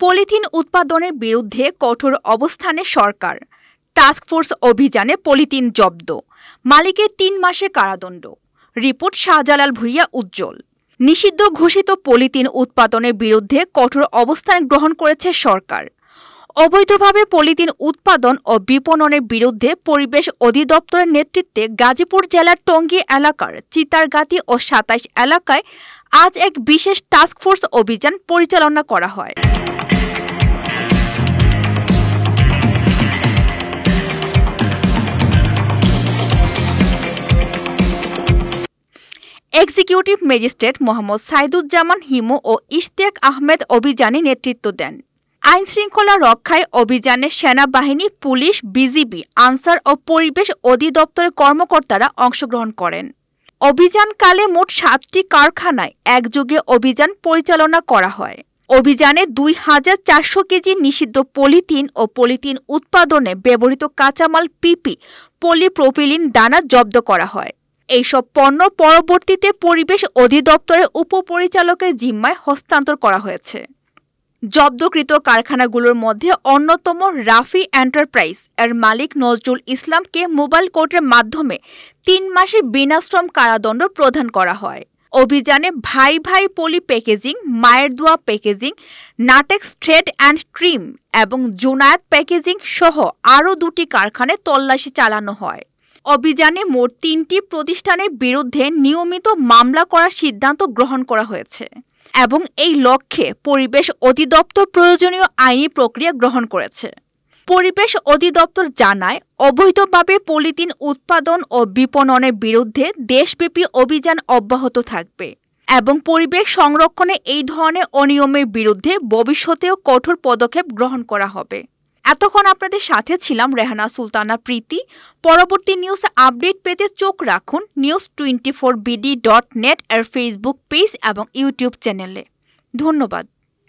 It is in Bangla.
পলিথিন উৎপাদনের বিরুদ্ধে কঠোর অবস্থানে সরকার। টাস্কফোর্স অভিযানে পলিথিন জব্দ, মালিকের ৩ মাসের কারাদণ্ড। রিপোর্ট শাহজালাল ভূঁইয়া উজ্জ্বল। নিষিদ্ধ ঘোষিত পলিথিন উৎপাদনের বিরুদ্ধে কঠোর অবস্থান গ্রহণ করেছে সরকার। অবৈধভাবে পলিথিন উৎপাদন ও বিপণনের বিরুদ্ধে পরিবেশ অধিদপ্তরের নেতৃত্বে গাজীপুর জেলার টঙ্গী এলাকার চিতারগাতি ও ২৭ এলাকায় আজ এক বিশেষ টাস্কফোর্স অভিযান পরিচালনা করা হয়। এক্সিকিউটিভ ম্যাজিস্ট্রেট মোহাম্মদ সাইদুজ্জামান হিমু ও ইশতিয়াক আহমেদ অভিযানে নেতৃত্ব দেন। আইনশৃঙ্খলা রক্ষায় অভিযানে সেনাবাহিনী, পুলিশ, বিজিবি, আনসার ও পরিবেশ অধিদপ্তরের কর্মকর্তারা অংশগ্রহণ করেন। অভিযানকালে মোট ৭টি কারখানায় একযোগে অভিযান পরিচালনা করা হয়। অভিযানে ২,৪০০ কেজি নিষিদ্ধ পলিথিন ও পলিথিন উৎপাদনে ব্যবহৃত কাঁচামাল পিপি, পলিপ্রোপিলিন দানা জব্দ করা হয়। এইসব পণ্য পরবর্তীতে পরিবেশ অধিদপ্তরের উপপরিচালকের জিম্মায় হস্তান্তর করা হয়েছে। জব্দকৃত কারখানাগুলোর মধ্যে অন্যতম রাফি এন্টারপ্রাইজ এর মালিক নজরুল ইসলামকে মোবাইল কোর্টের মাধ্যমে ৩ মাসের বিনাশ্রম কারাদণ্ড প্রদান করা হয়। অভিযানে ভাই ভাই পলি প্যাকেজিং, মায়ের দোয়া প্যাকেজিং, নাটেক্স থ্রেড অ্যান্ড ট্রিম এবং জুনায়েদ প্যাকেজিং সহ আরও 2টি কারখানায় তল্লাশি চালানো হয়। অভিযানে মোট 3টি প্রতিষ্ঠানের বিরুদ্ধে নিয়মিত মামলা করার সিদ্ধান্ত গ্রহণ করা হয়েছে এবং এই লক্ষ্যে পরিবেশ অধিদপ্তর প্রয়োজনীয় আইনি প্রক্রিয়া গ্রহণ করেছে। পরিবেশ অধিদপ্তর জানায়, অবৈধভাবে পলিথিন উৎপাদন ও বিপণনের বিরুদ্ধে দেশব্যাপী অভিযান অব্যাহত থাকবে এবং পরিবেশ সংরক্ষণে এই ধরনের অনিয়মের বিরুদ্ধে ভবিষ্যতেও কঠোর পদক্ষেপ গ্রহণ করা হবে। এতক্ষণ আপনাদের সাথে ছিলাম রেহানা সুলতানা প্রীতি। পরবর্তী নিউজ আপডেট পেতে চোখ রাখুন news24bd.net এর ফেসবুক পেজ এবং ইউটিউব চ্যানেলে। ধন্যবাদ।